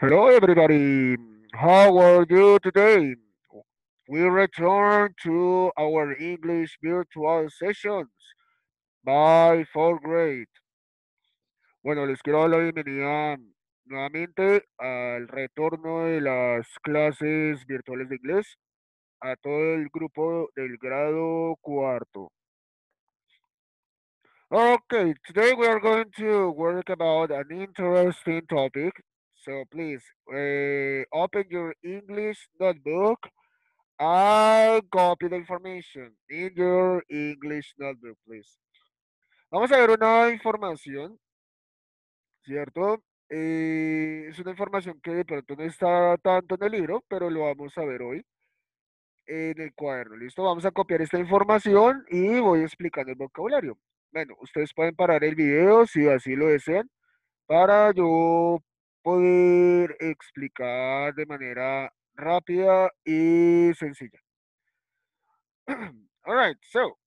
Hello, everybody. How are you today? We return to our English virtual sessions by fourth grade. Bueno, les quiero dar la bienvenida nuevamente al retorno de las clases virtuales de inglés a todo el grupo del grado cuarto. Okay, today we are going to work about an interesting topic. So please, open your English notebook and copy the information in your English notebook, please. Vamos a ver una información, ¿cierto? Es una información que de pronto no está tanto en el libro, pero lo vamos a ver hoy en el cuaderno. ¿Listo? Vamos a copiar esta información y voy explicando el vocabulario. Bueno, ustedes pueden parar el video si así lo desean para yo poder explicar de manera rápida y sencilla. All right, so,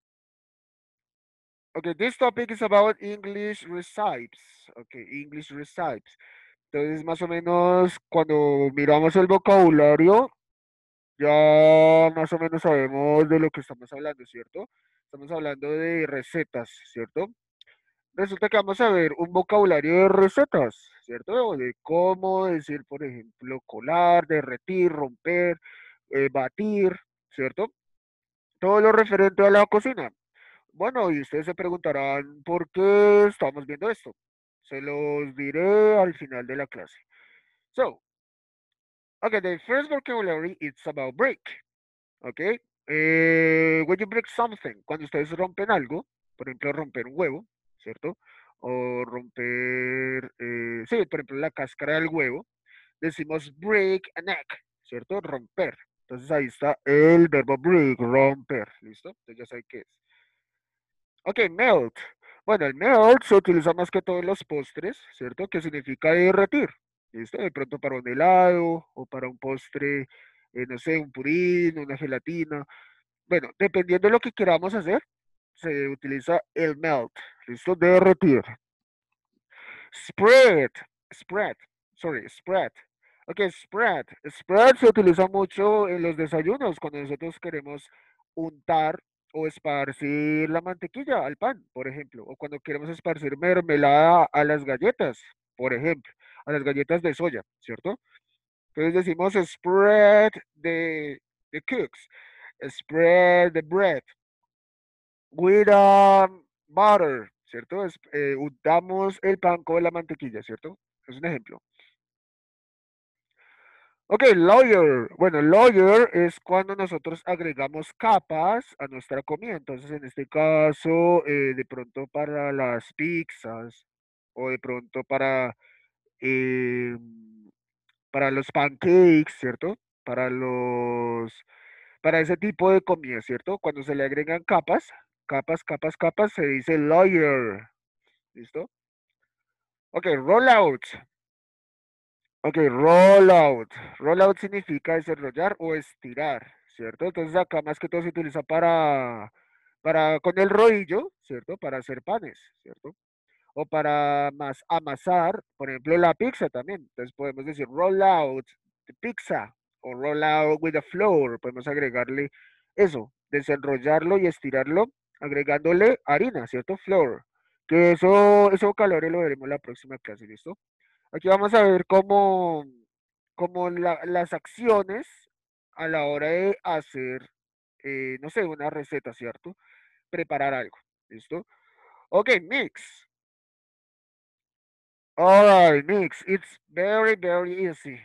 okay, this topic is about English recipes. Okay, English recipes. Entonces, más o menos, cuando miramos el vocabulario, ya más o menos sabemos de lo que estamos hablando, ¿cierto? Estamos hablando de recetas, ¿cierto? Resulta que vamos a ver un vocabulario de recetas, ¿cierto? O de cómo decir, por ejemplo, colar, derretir, romper, batir, ¿cierto? Todo lo referente a la cocina. Bueno, y ustedes se preguntarán por qué estamos viendo esto. Se los diré al final de la clase. So, okay, the first vocabulary is about break, okay? When you break something, cuando ustedes rompen algo, por ejemplo, romper un huevo, ¿cierto? O romper, sí, por ejemplo, la cáscara del huevo, decimos break an egg, ¿cierto? Romper. Entonces ahí está el verbo break, romper, ¿listo? Entonces ya saben qué es. Ok, melt. Bueno, el melt se utiliza más que todo en los postres, ¿cierto? Que significa derretir. ¿Listo? De pronto para un helado o para un postre, no sé, un pudín, una gelatina. Bueno, dependiendo de lo que queramos hacer, se utiliza el melt. ¿Listo? Derretir. Spread. Spread. Sorry, spread. Ok, spread. Spread se utiliza mucho en los desayunos cuando nosotros queremos untar o esparcir la mantequilla al pan, por ejemplo, o cuando queremos esparcir mermelada a las galletas, por ejemplo, a las galletas de soya, ¿cierto? Entonces decimos spread the cooks, spread the bread with butter, ¿cierto? Untamos el pan con la mantequilla, ¿cierto? Es un ejemplo. Ok, lawyer. Bueno, lawyer es cuando nosotros agregamos capas a nuestra comida. Entonces, en este caso, de pronto para las pizzas o de pronto eh, para los pancakes, ¿cierto? Para ese tipo de comida, ¿cierto? Cuando se le agregan capas, se dice lawyer. ¿Listo? Ok, rollout. Ok, rollout. Rollout significa desarrollar o estirar, ¿cierto? Entonces acá más que todo se utiliza con el rodillo, ¿cierto? Para hacer panes, ¿cierto? O para amasar, por ejemplo, la pizza también. Entonces podemos decir roll out the pizza o roll out with the flour. Podemos agregarle eso, desenrollarlo y estirarlo, agregándole harina, ¿cierto? Flour. Que ese vocabulario lo veremos en la próxima clase, ¿listo? Aquí vamos a ver cómo las acciones a la hora de hacer, no sé, una receta, ¿cierto? Preparar algo, ¿listo? Ok, mix. Alright, mix. It's very, very easy.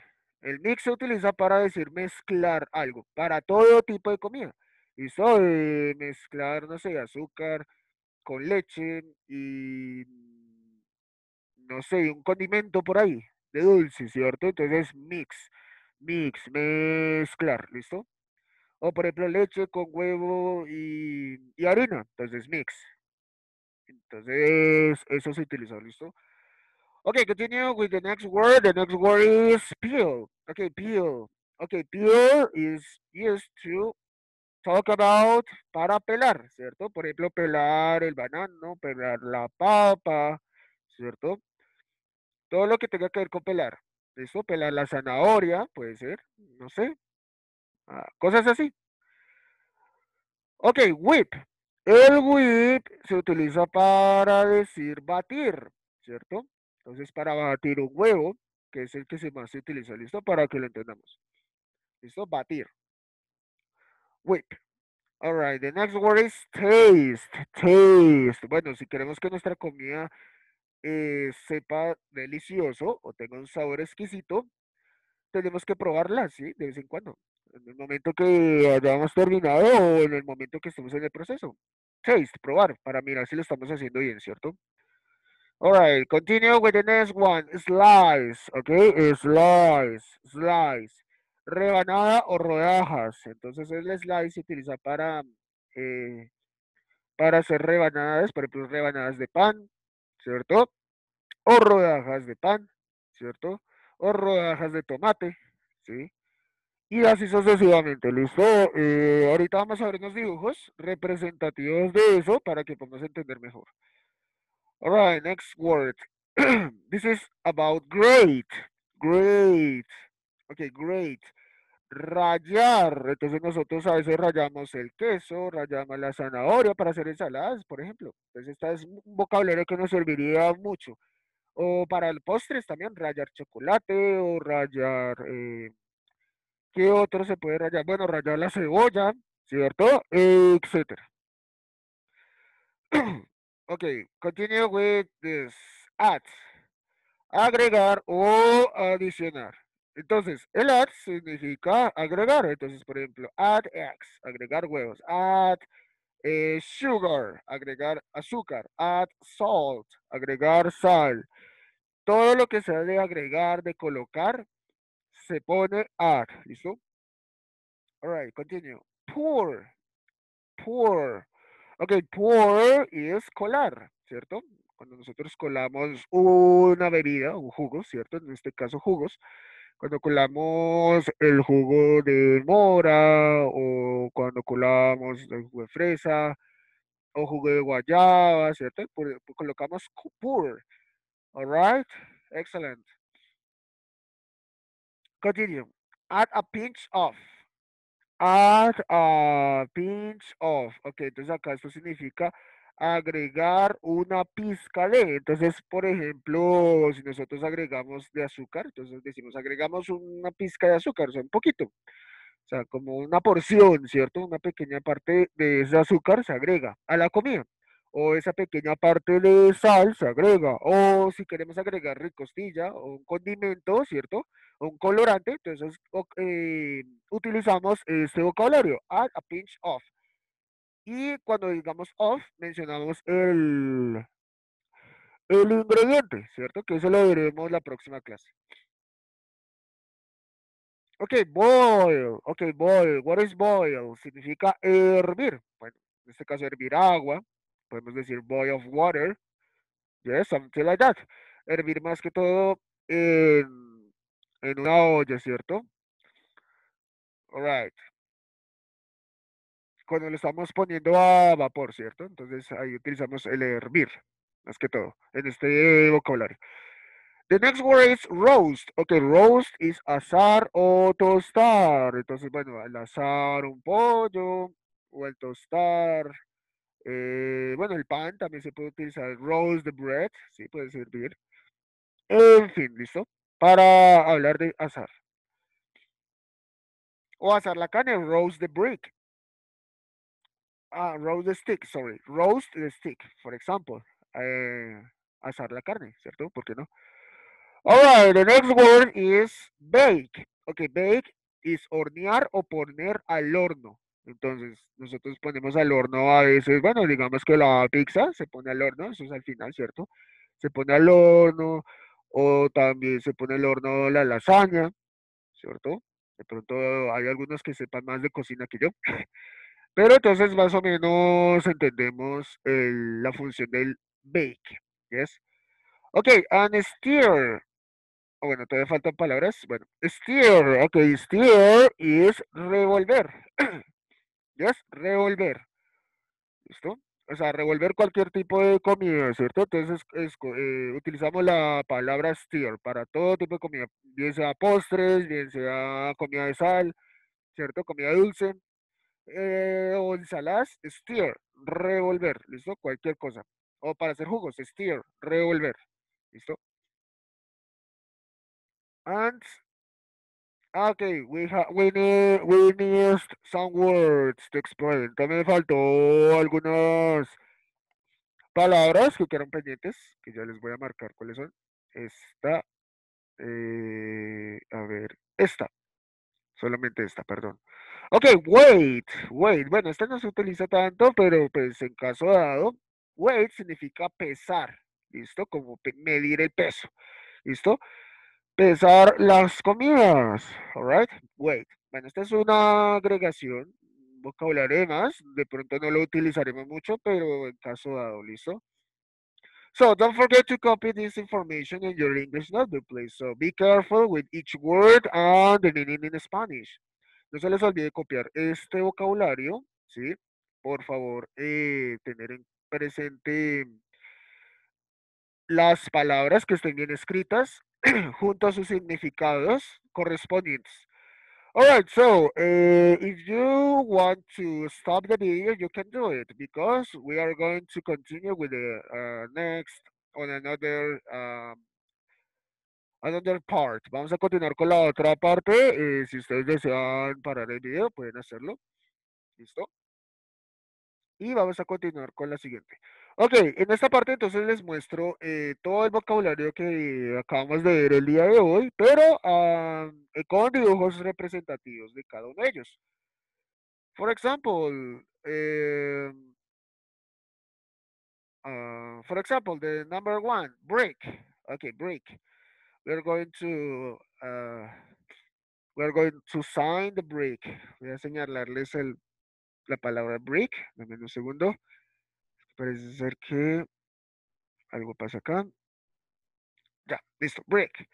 El mix se utiliza para decir mezclar algo, para todo tipo de comida. ¿Listo? Mezclar, no sé, azúcar con leche y, no sé, un condimento por ahí, de dulce, ¿cierto? Entonces, mezclar, ¿listo? O por ejemplo, leche con huevo y harina, entonces mix. Entonces, eso se utilizó, ¿listo? Okay, continue with the next word. The next word is peel. Okay, peel. Okay, peel is used to talk about para pelar, ¿cierto? Por ejemplo, pelar el banano, pelar la papa, ¿cierto? Todo lo que tenga que ver con pelar. ¿Listo? Pelar la zanahoria, puede ser, no sé, cosas así. Ok, whip. El whip se utiliza para decir batir, ¿cierto? Entonces, para batir un huevo, que es el que más se utiliza, ¿listo? Para que lo entendamos. ¿Listo? Batir. Whip. Alright, the next word is taste. Taste. Bueno, si queremos que nuestra comida sepa delicioso o tenga un sabor exquisito, tenemos que probarla, ¿sí? De vez en cuando. En el momento que hayamos terminado o en el momento que estemos en el proceso. Taste, probar, para mirar si lo estamos haciendo bien, ¿cierto? Alright, continue with the next one. Slice, ¿ok? Slice, slice. Rebanada o rodajas. Entonces el slice se utiliza eh, para hacer rebanadas, por ejemplo, rebanadas de pan, ¿cierto? O rodajas de pan, ¿cierto? O rodajas de tomate, ¿sí? Y así sucesivamente, ¿listo? Ahorita vamos a ver unos dibujos representativos de eso para que podamos entender mejor. All right, next word. This is about great. Great. Okay, great. Rayar. Entonces nosotros a veces rayamos el queso, rayamos la zanahoria para hacer ensaladas, por ejemplo. Entonces este es un vocabulario que nos serviría mucho. O para el postres también, rayar chocolate o rayar... ¿qué otro se puede rayar? Bueno, rayar la cebolla, ¿cierto? Etcétera. Okay, continue with this. Add. Agregar o adicionar. Entonces, el add significa agregar. Entonces, por ejemplo, add eggs, agregar huevos. Add sugar, agregar azúcar. Add salt, agregar sal. Todo lo que sea de agregar, de colocar, se pone add. ¿Listo? All right, continue. Pour, pour. Ok, pour es colar, ¿cierto? Cuando nosotros colamos una bebida, un jugo, ¿cierto? En este caso jugos. Cuando colamos el jugo de mora o cuando colamos el jugo de fresa o jugo de guayaba, ¿cierto? Colocamos pour. All right, excellent. Continue. Add a pinch of. Add a pinch of. Ok, entonces acá esto significa agregar una pizca de. Entonces, por ejemplo, si nosotros agregamos de azúcar, entonces decimos agregamos una pizca de azúcar, o sea, un poquito. O sea, como una porción, ¿cierto? Una pequeña parte de ese azúcar se agrega a la comida. O esa pequeña parte de sal se agrega. O si queremos agregar ricostilla o un condimento, ¿cierto? O un colorante, entonces utilizamos este vocabulario, add a pinch of. Y cuando digamos of, mencionamos el ingrediente, ¿cierto? Que eso lo veremos la próxima clase. Ok, boil. Ok, boil. What is boil? Significa hervir. Bueno, en este caso hervir agua. Podemos decir boil of water. Yes, something like that. Hervir más que todo en una olla, ¿cierto? Alright. Cuando lo estamos poniendo a vapor, ¿cierto? Entonces ahí utilizamos el hervir, más que todo, en este vocabulario. The next word is roast. Ok, roast is asar o tostar. Entonces, bueno, el asar un pollo o el tostar. Bueno, el pan también se puede utilizar. Roast the bread, sí, puede servir. En fin, ¿listo? Para hablar de asar. O asar la carne, roast the brick. Roast the stick, sorry. Roast the stick, for example. Eh, asar la carne, ¿cierto? ¿Por qué no? Alright, the next word is bake. Ok, bake is hornear o poner al horno. Entonces, nosotros ponemos al horno a veces, bueno, digamos que la pizza se pone al horno, eso es al final, ¿cierto? Se pone al horno, o también se pone al horno la lasaña, ¿cierto? De pronto hay algunos que sepan más de cocina que yo. Pero entonces más o menos entendemos la función del bake, ¿yes? Ok, and steer. Bueno, todavía faltan palabras. Bueno, steer, ok, steer es revolver. ¿Yes? Revolver. ¿Listo? o sea, revolver cualquier tipo de comida, ¿cierto? Entonces utilizamos la palabra stir para todo tipo de comida, bien sea postres, bien sea comida de sal, ¿cierto? Comida dulce, o ensaladas, stir, revolver, ¿listo? Cualquier cosa. O para hacer jugos, stir, revolver, ¿listo? And, okay, we need some words to explain. También me faltó algunas palabras que quedaron pendientes, que ya les voy a marcar cuáles son. Esta, a ver, esta, solamente esta, perdón. Ok, wait. Bueno, esta no se utiliza tanto, pero pues en caso dado, weight significa pesar, ¿listo? Como medir el peso, ¿listo? Pesar las comidas, alright? Wait. Bueno, esta es una agregación, un vocabulario de más, de pronto no lo utilizaremos mucho, pero en caso dado, ¿listo? So don't forget to copy this information in your English notebook, please. So be careful with each word and the meaning in Spanish. No se les olvide copiar este vocabulario, ¿sí? Por favor, tener en presente las palabras que estén bien escritas junto a sus significados correspondientes. Alright, so if you want to stop the video, you can do it because we are going to continue with the next on another part. Vamos a continuar con la otra parte. Si ustedes desean parar el video, pueden hacerlo. ¿Listo? Y vamos a continuar con la siguiente. Ok, en esta parte entonces les muestro todo el vocabulario que acabamos de ver el día de hoy, pero con dibujos representativos de cada uno de ellos. For example, the number one, break. Okay, break. We're going to uh, we're going to sign the break. Voy a señalarles la palabra break. Dame un segundo. Parece ser que algo pasa acá. Ya, listo, break.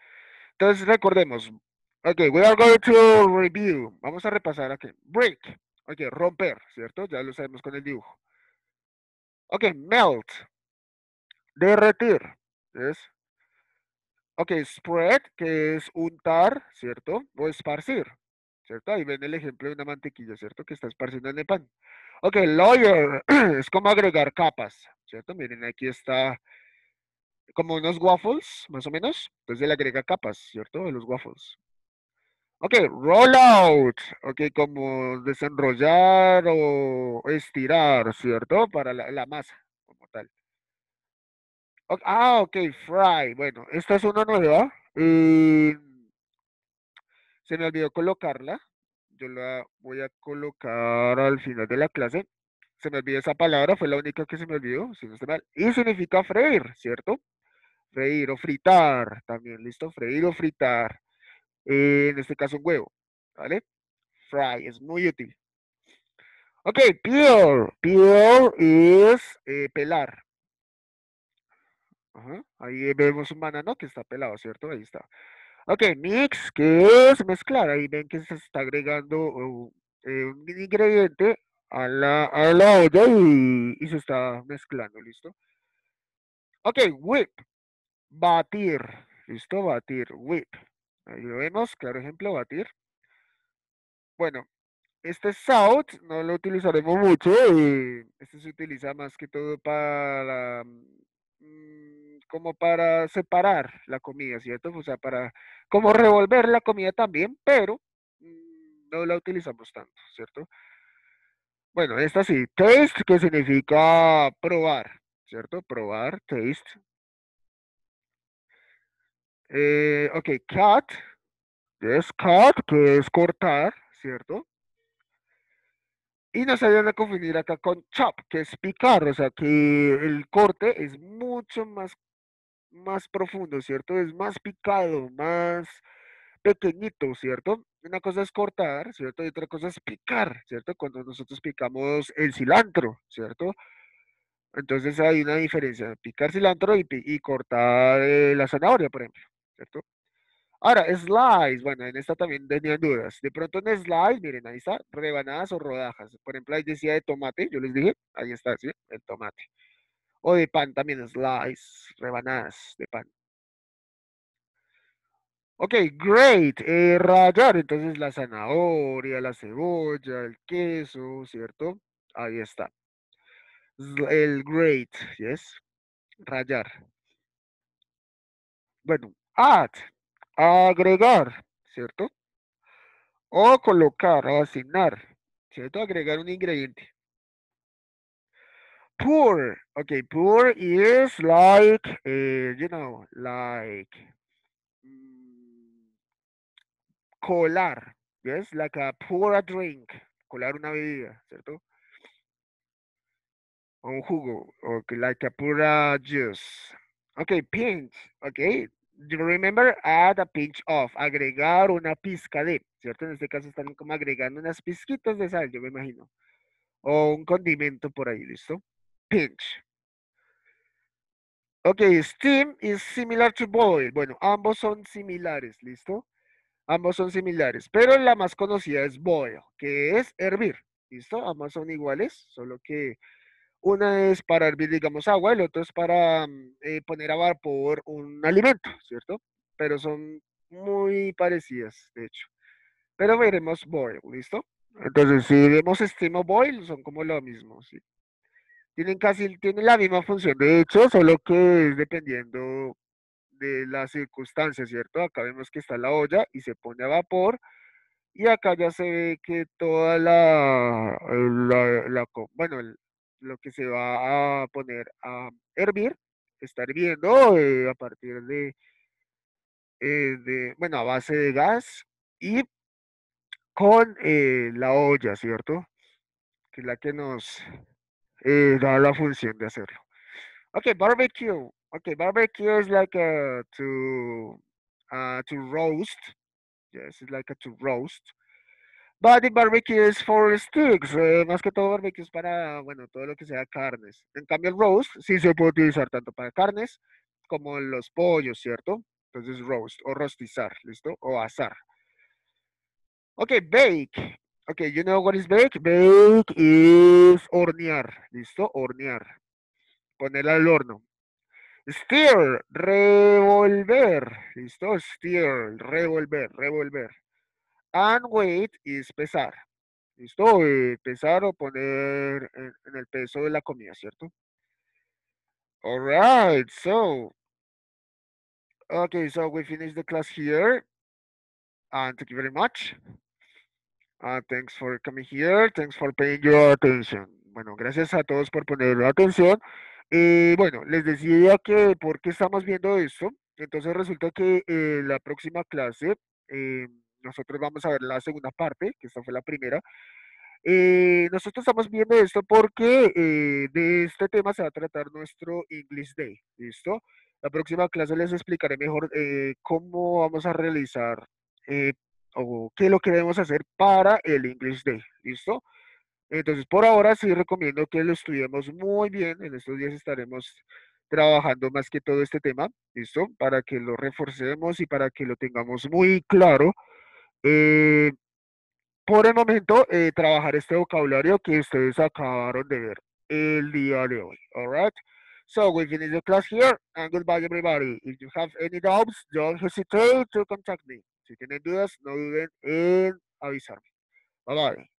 Entonces recordemos. Ok, we are going to review. Vamos a repasar aquí. Break. Ok, romper, ¿cierto? Ya lo sabemos con el dibujo. Ok, melt. Derretir. ¿Ves? Ok, spread, que es untar, ¿cierto? O esparcir, ¿cierto? Ahí ven el ejemplo de una mantequilla, ¿cierto? Que está esparciendo en el pan. Ok, layer, es como agregar capas, ¿cierto? Miren, aquí está como unos waffles, más o menos. Entonces le agrega capas, ¿cierto? De los waffles. Ok, roll out, ok, como desenrollar o estirar, ¿cierto? Para la masa, como tal. Ok, fry, bueno, esta es una nueva. Se me olvidó colocarla. Yo la voy a colocar al final de la clase. Se me olvidó esa palabra, fue la única que se me olvidó, si no estoy mal. Y significa freír, ¿cierto? Freír o fritar también, ¿listo? Freír o fritar. En este caso un huevo, ¿vale? Fry, es muy útil. Ok, peel. Peel es pelar. Ajá. Ahí vemos un banano que está pelado, ¿cierto? Ahí está. Ok, mix, que es mezclar. Ahí ven que se está agregando un ingrediente a la olla y se está mezclando, ¿listo? Ok, whip, batir, ¿listo? Batir, whip. Ahí lo vemos, claro ejemplo, batir. Bueno, este South no lo utilizaremos mucho. Este se utiliza más que todo para, como para separar la comida, ¿cierto? O sea, para como revolver la comida también, pero no la utilizamos tanto, ¿cierto? Bueno, esta sí, taste, que significa probar, ¿cierto? Probar, taste. Ok, cut, es cut, que es cortar, ¿cierto? Y no se vayan a confundir acá con chop, que es picar, o sea que el corte es mucho más profundo, ¿cierto? Es más picado, más pequeñito, ¿cierto? Una cosa es cortar, ¿cierto? Y otra cosa es picar, ¿cierto? Cuando nosotros picamos el cilantro, ¿cierto? Entonces hay una diferencia, picar cilantro y cortar la zanahoria, por ejemplo, ¿cierto? Ahora, slice, bueno, en esta también tenían dudas. De pronto en slice, miren, ahí está, rebanadas o rodajas. Por ejemplo, ahí decía de tomate, yo les dije, ahí está, ¿sí? El tomate. O de pan también, slice, rebanadas de pan. Ok, great. Rallar, entonces la zanahoria, la cebolla, el queso, ¿cierto? Ahí está. El great, yes. Rayar. Bueno, add, agregar, ¿cierto? O colocar o asignar, ¿cierto? Agregar un ingrediente. Pour, okay, pour is like, like mm, colar, yes, like a pour a drink, colar una bebida, ¿cierto? O un jugo, okay, like a pour a juice. Okay, pinch, okay. You remember add a pinch of, agregar una pizca de, ¿cierto? En este caso están como agregando unas pizquitas de sal, yo me imagino. O un condimento por ahí, ¿listo? Pinch. Ok, steam is similar to boil. Bueno, ambos son similares, ¿listo? Ambos son similares, pero la más conocida es boil, que es hervir, ¿listo? Ambas son iguales, solo que una es para hervir, digamos, agua, el otro es para poner a vapor un alimento, ¿cierto? Pero son muy parecidas, de hecho. Pero veremos boil, ¿listo? Entonces, si vemos steam o boil, son como lo mismo, ¿sí? Tienen la misma función, de hecho, solo que es dependiendo de las circunstancias, ¿cierto? Acá vemos que está la olla y se pone a vapor y acá ya se ve que toda bueno, lo que se va a poner a hervir está hirviendo a partir bueno, a base de gas y con la olla, ¿cierto? Que es la que nos da la función de hacerlo. Okay, barbecue. Okay, barbecue is like to roast. Yes, it's like a to roast. But the barbecue is for sticks. Más que todo barbecue es para, bueno, todo lo que sea carnes. En cambio el roast sí se puede utilizar tanto para carnes como los pollos, ¿cierto? Entonces roast o rostizar, ¿listo? O asar. Okay, bake. Okay, you know what is bake? Bake is hornear, ¿listo? Hornear. Poner al horno. Steer, revolver. ¿Listo? Steer, revolver, revolver. And weight is pesar. ¿Listo? Pesar o poner en el peso de la comida, ¿cierto? All right, so, okay, so we finished the class here. And thank you very much. Thanks for coming here. Thanks for paying your attention. Bueno, gracias a todos por poner atención. Bueno, les decía que por qué estamos viendo esto. Entonces resulta que la próxima clase eh, nosotros vamos a ver la segunda parte, que esta fue la primera. Nosotros estamos viendo esto porque de este tema se va a tratar nuestro English Day, ¿listo? La próxima clase les explicaré mejor cómo vamos a realizar eh, o qué es lo que debemos hacer para el English Day, ¿listo? Entonces, por ahora sí recomiendo que lo estudiemos muy bien. En estos días estaremos trabajando más que todo este tema, ¿listo? Para que lo reforcemos y para que lo tengamos muy claro. Eh, por el momento, trabajar este vocabulario que ustedes acabaron de ver el día de hoy. All right. So we finish the class here and goodbye everybody. If you have any doubts, don't hesitate to contact me. Si tienen dudas, no duden en avisarme. Bye bye.